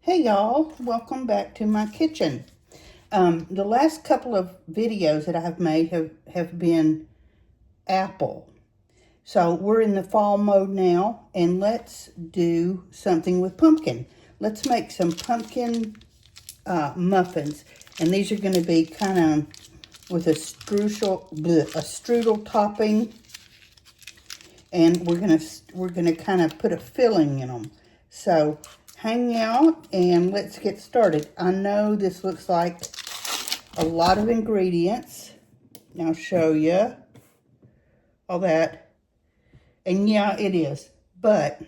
Hey y'all, welcome back to my kitchen. The last couple of videos that I have made have been apple. So we're in the fall mode now, and let's do something with pumpkin. Let's make some pumpkin muffins. And these are going to be kind of with a strudel topping. And we're gonna kind of put a filling in them. So hang out and let's get started. I know this looks like a lot of ingredients. And I'll show you all that. And yeah, it is. But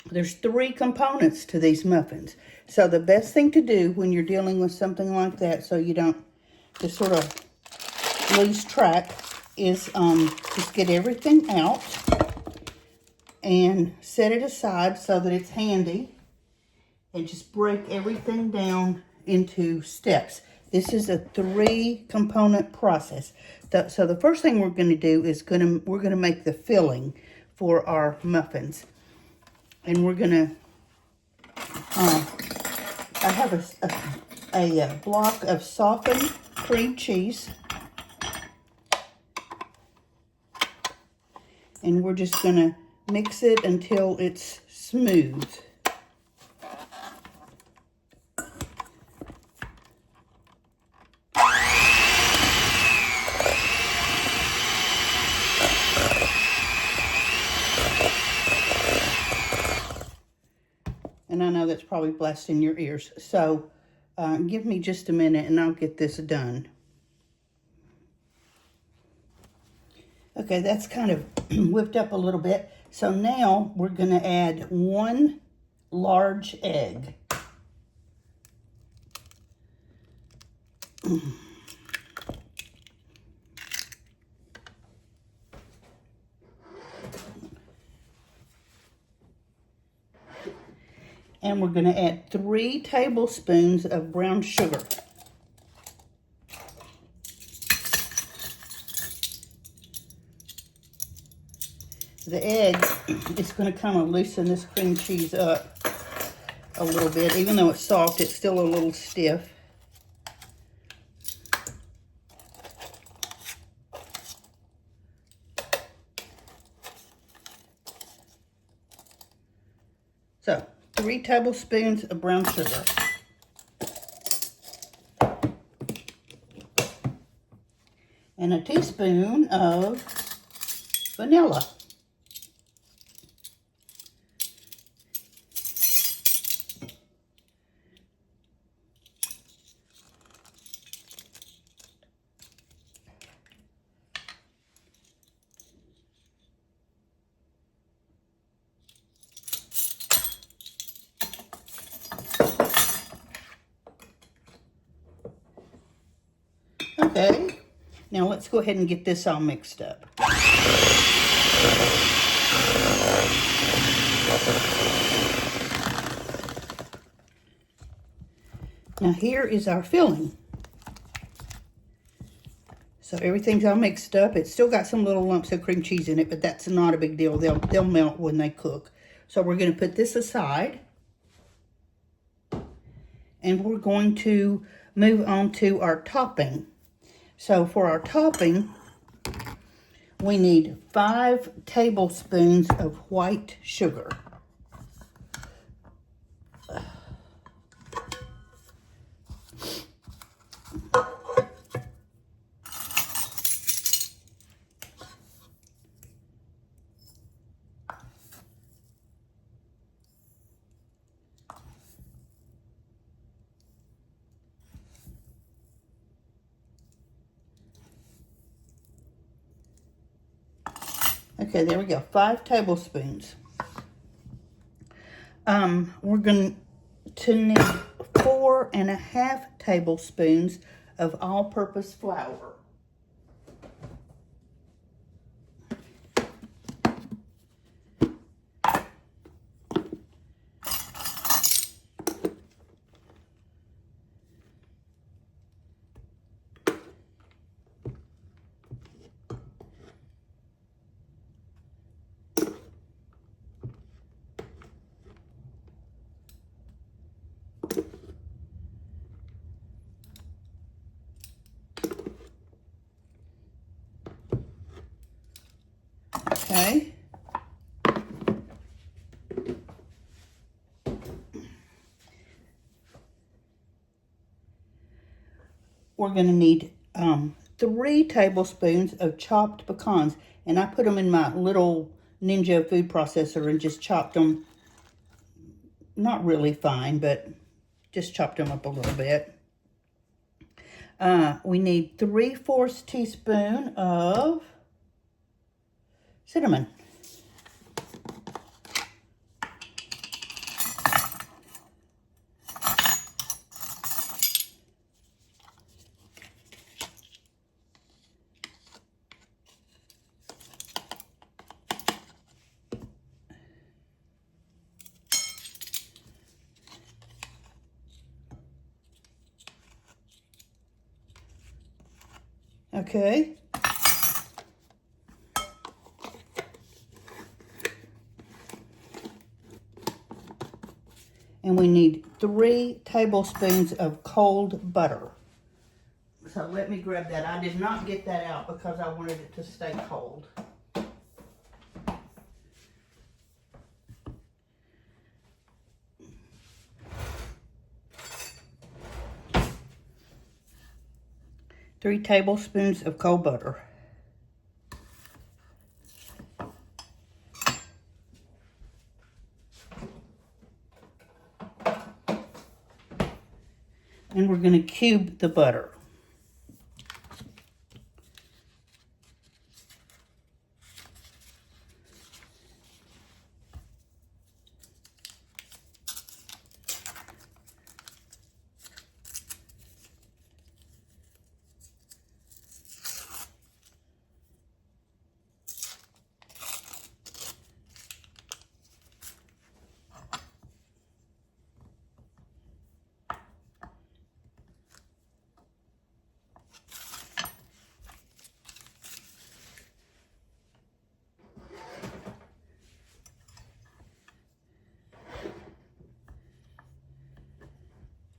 there's 3 components to these muffins. So the best thing to do when you're dealing with something like that, so you don't just sort of lose track, is just get everything out and set it aside so that it's handy, and just break everything down into steps. This is a 3-component process. So the first thing we're going to do is we're going to make the filling for our muffins. And we're going to, I have a block of softened cream cheese. And we're just going to mix it until it's smooth. And I know that's probably blasting your ears. So give me just a minute and I'll get this done. Okay, that's kind of whipped up a little bit. So now we're going to add 1 large egg. And we're going to add 3 tablespoons of brown sugar. The egg is going to kind of loosen this cream cheese up a little bit. Even though it's soft, it's still a little stiff. So, 3 tablespoons of brown sugar. And a teaspoon of vanilla. Okay, now let's go ahead and get this all mixed up. Now here is our filling. So everything's all mixed up. It's still got some little lumps of cream cheese in it, but that's not a big deal. They'll melt when they cook. So we're going to put this aside. And we're going to move on to our topping. So for our topping, we need 5 tablespoons of white sugar. Okay, there we go, 5 tablespoons. We're going to need 4.5 tablespoons of all-purpose flour. Okay. We're going to need 3 tablespoons of chopped pecans. And I put them in my little Ninja food processor and just chopped them, not really fine, but just chopped them up a little bit. We need 3/4 teaspoon of cinnamon. Okay. And we need 3 tablespoons of cold butter. So let me grab that. I did not get that out because I wanted it to stay cold. Three tablespoons of cold butter. And we're going to cube the butter.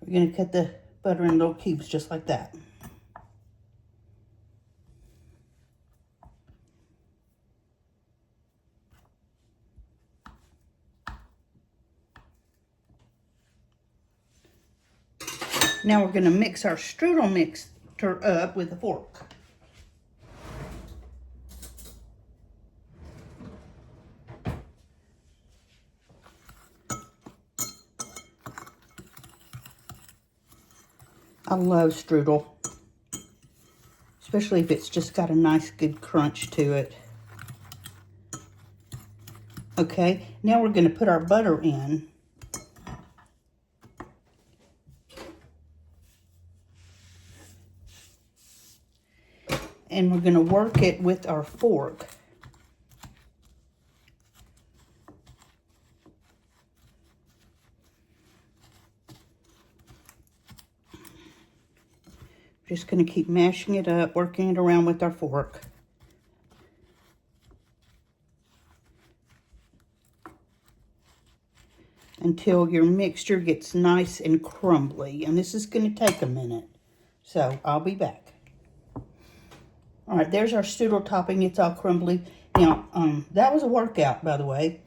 We're going to cut the butter in little cubes just like that. Now we're going to mix our strudel mixture up with a fork. I love strudel, especially if it's just got a nice good crunch to it. Okay, now we're going to put our butter in. And we're going to work it with our fork. Just going to keep mashing it up, working it around with our fork. Until your mixture gets nice and crumbly. And this is going to take a minute. So I'll be back. All right, there's our strudel topping. It's all crumbly. Now, that was a workout, by the way.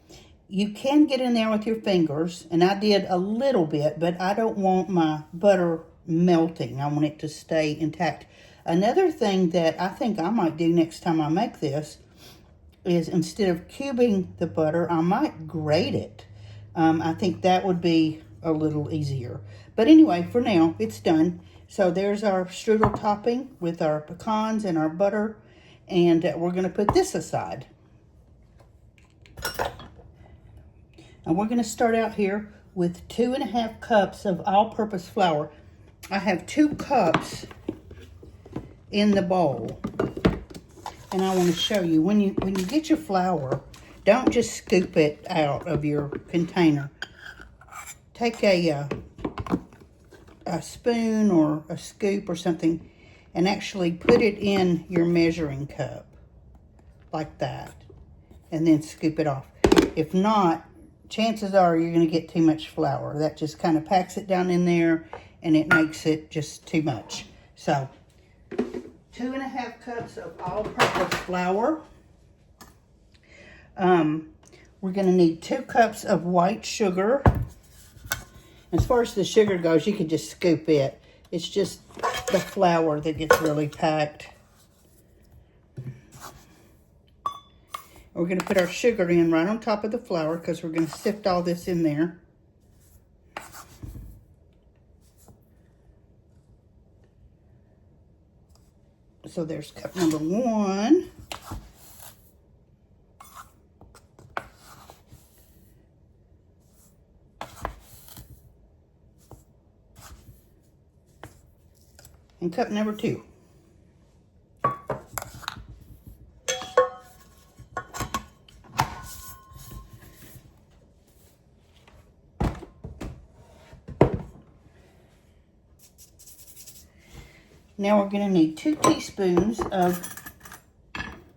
You can get in there with your fingers, and I did a little bit, but I don't want my butter melting. I want it to stay intact. Another thing that I think I might do next time I make this is instead of cubing the butter, I might grate it. I think that would be a little easier. But anyway, for now, it's done. So there's our strudel topping with our pecans and our butter. And we're going to put this aside. And we're going to start out here with 2½ cups of all-purpose flour. I have 2 cups in the bowl. And I want to show you, when you get your flour, don't just scoop it out of your container. Take a spoon or a scoop or something and actually put it in your measuring cup like that. And then scoop it off. If not, chances are you're going to get too much flour. That just kind of packs it down in there and it makes it just too much. So 2½ cups of all-purpose flour. We're going to need 2 cups of white sugar. As far as the sugar goes, you can just scoop it. It's just the flour that gets really packed. We're going to put our sugar in right on top of the flour because we're going to sift all this in there. So there's cup number 1. And cup number 2. Now we're going to need 2 teaspoons of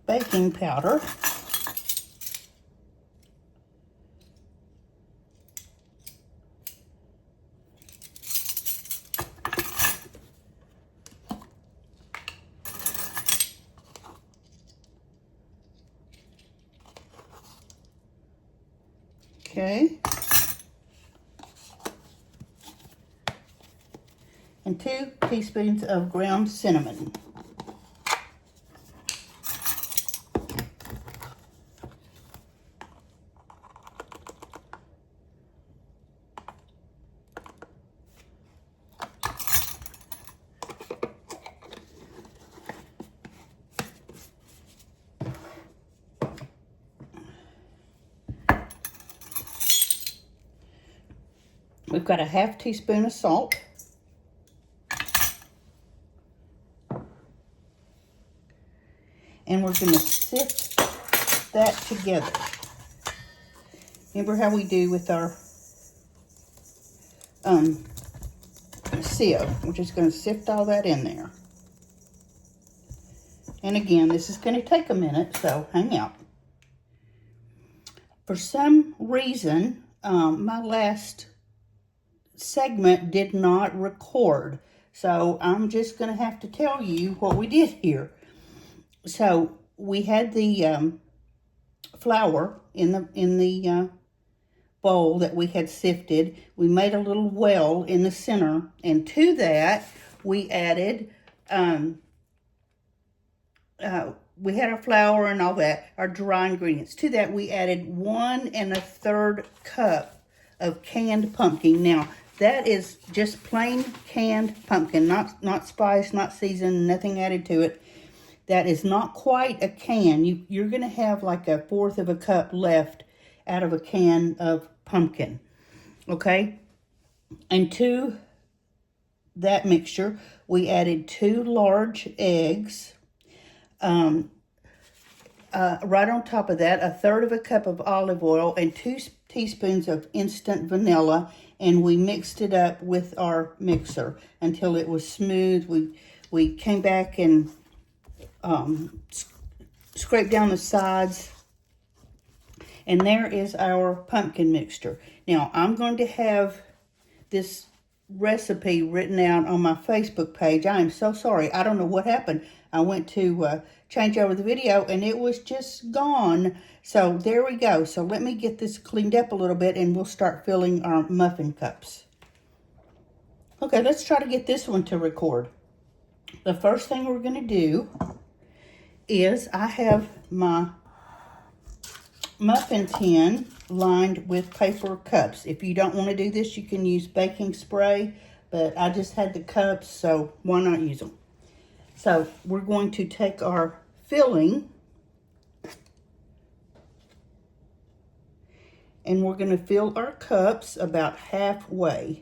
baking powder. Okay. And 2 teaspoons of ground cinnamon. We've got a ½ teaspoon of salt. And we're going to sift that together. Remember how we do with our sieve. We're just going to sift all that in there. And again, this is going to take a minute, so hang out. For some reason, my last segment did not record. So I'm just going to have to tell you what we did here. So we had the flour in the bowl that we had sifted. We made a little well in the center, and to that we added we had our flour and all that, our dry ingredients. To that we added 1 1/3 cup of canned pumpkin. Now that is just plain canned pumpkin, not spiced, not seasoned, nothing added to it. That is not quite a can. You're going to have like 1/4 of a cup left out of a can of pumpkin. Okay? And to that mixture, we added 2 large eggs. Right on top of that, 1/3 of a cup of olive oil and 2 teaspoons of instant vanilla. And we mixed it up with our mixer until it was smooth. We came back and scrape down the sides, and there is our pumpkin mixture. Now I'm going to have this recipe written out on my Facebook page. I am so sorry. I don't know what happened. I went to change over the video and it was just gone. So there we go. So let me get this cleaned up a little bit and we'll start filling our muffin cups. Okay, let's try to get this one to record. The first thing we're going to do is I have my muffin tin lined with paper cups. If you don't want to do this, you can use baking spray, but I just had the cups, so why not use them? So we're going to take our filling and we're going to fill our cups about halfway.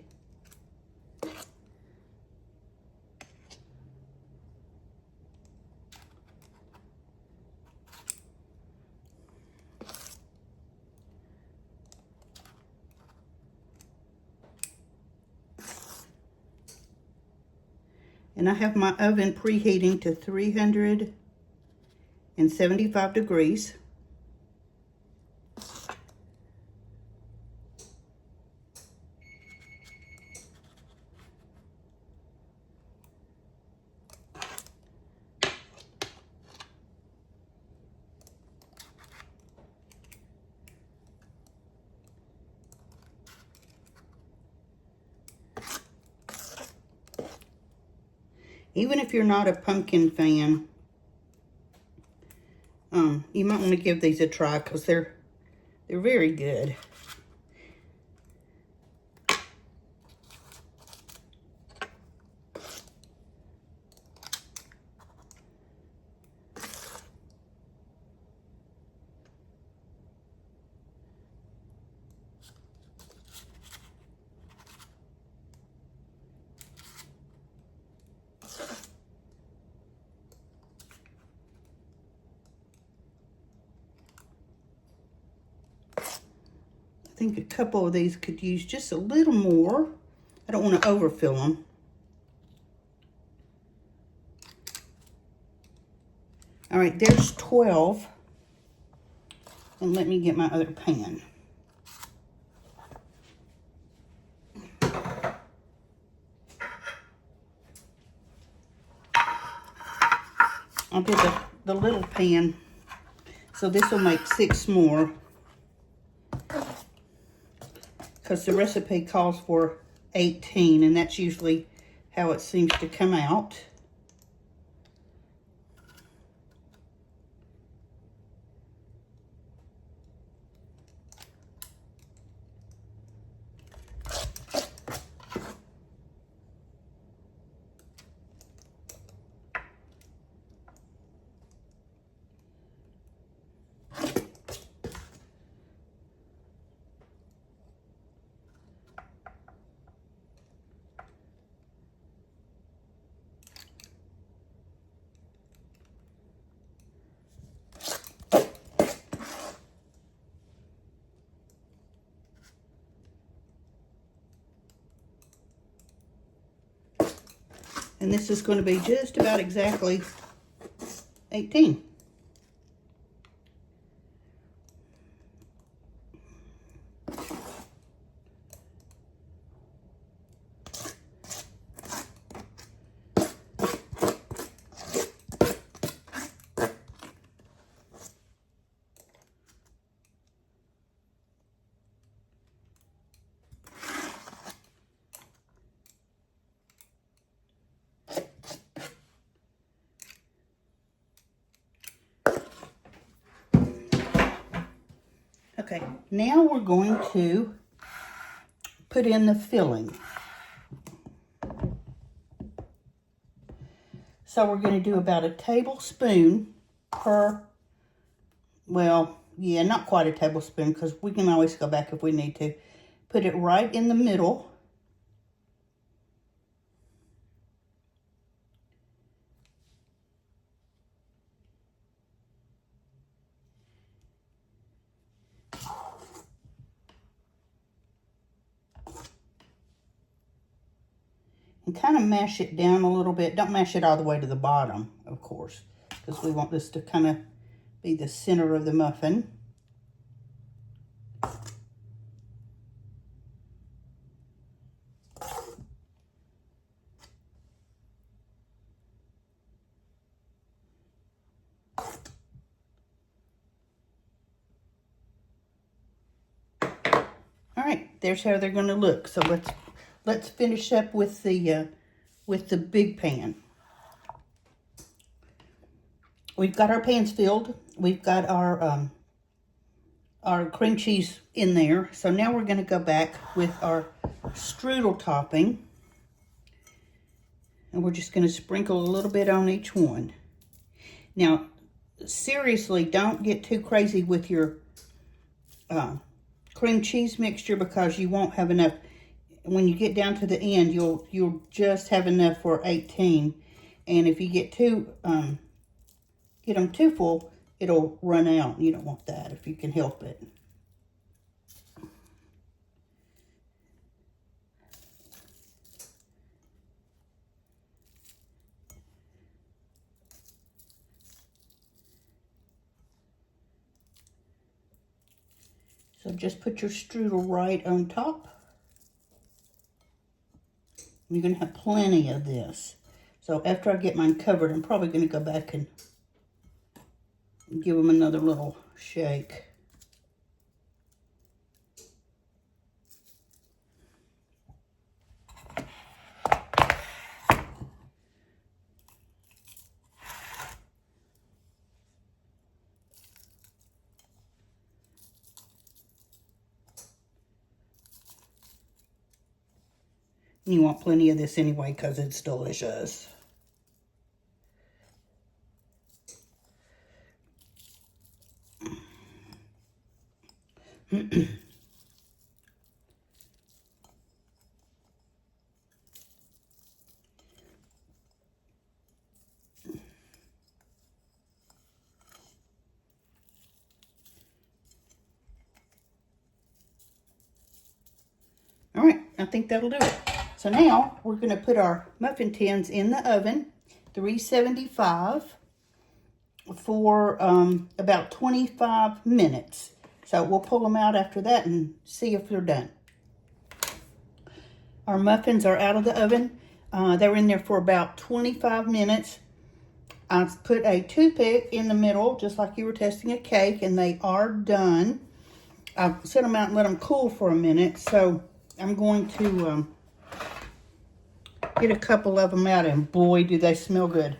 And I have my oven preheating to 375 degrees. Even if you're not a pumpkin fan, you might want to give these a try because they're very good. I think a couple of these could use just a little more. I don't want to overfill them. All right, there's 12. And let me get my other pan. I'll do the little pan. So this will make 6 more. Because the recipe calls for 18, and that's usually how it seems to come out. And this is going to be just about exactly 18. Okay, now we're going to put in the filling. So we're going to do about a tablespoon per, well, yeah, not quite a tablespoon because we can always go back if we need to. Put it right in the middle. And kind of mash it down a little bit. Don't mash it all the way to the bottom, of course, because we want this to kind of be the center of the muffin. All right, there's how they're going to look. So let's finish up with the big pan. We've got our pans filled. We've got our cream cheese in there. So now we're going to go back with our strudel topping. And we're just going to sprinkle a little bit on each one. Now, seriously, don't get too crazy with your cream cheese mixture because you won't have enough. When you get down to the end, you'll just have enough for 18. And if you get them too full, it'll run out. You don't want that if you can help it. So just put your strudel right on top. You're going to have plenty of this. So after I get mine covered, I'm probably going to go back and give them another little shake. You want plenty of this anyway because it's delicious. All right, I think that'll do it. So now we're going to put our muffin tins in the oven, 375, for about 25 minutes. So we'll pull them out after that and see if they're done. Our muffins are out of the oven. They were in there for about 25 minutes. I put a toothpick in the middle, just like you were testing a cake, and they are done. I set them out and let them cool for a minute, so I'm going to get a couple of them out, and boy, do they smell good.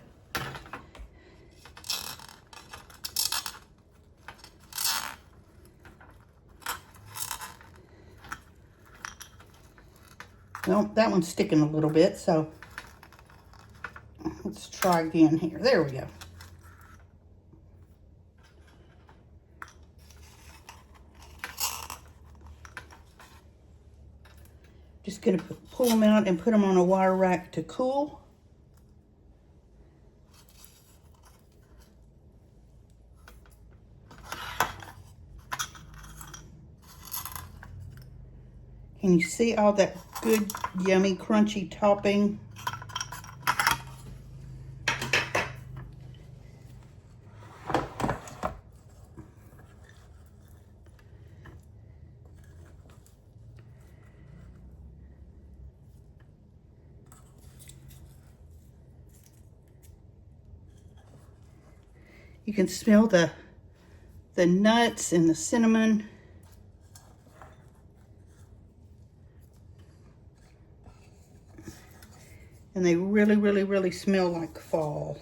Well, that one's sticking a little bit, so let's try again here. There we go. Just going to pull them out and put them on a wire rack to cool. Can you see all that good, yummy, crunchy topping? You can smell the nuts and the cinnamon. And they really, really, really smell like fall.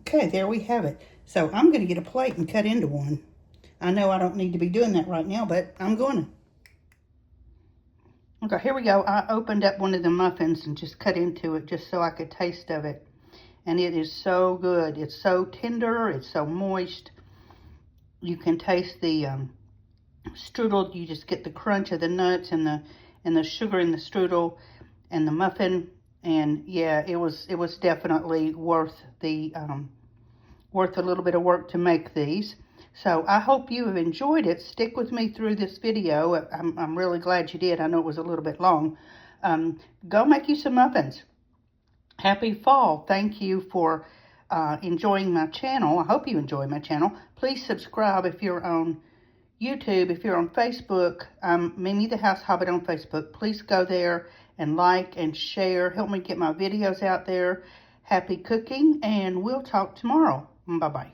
Okay, there we have it. So I'm going to get a plate and cut into one. I know I don't need to be doing that right now, but I'm going to. Okay, here we go. I opened up one of the muffins and just cut into it just so I could taste of it. And it is so good. It's so tender. It's so moist. You can taste the strudel. You just get the crunch of the nuts and the sugar in the strudel and the muffin. And yeah, it was definitely worth the worth a little bit of work to make these. So I hope you have enjoyed it. Stick with me through this video. I'm really glad you did. I know it was a little bit long. Go make you some muffins. Happy fall. Thank you for enjoying my channel. I hope you enjoy my channel. Please subscribe if you're on YouTube. If you're on Facebook, Mimi the House Hobbit on Facebook. Please go there and like and share. Help me get my videos out there. Happy cooking, and we'll talk tomorrow. Bye-bye.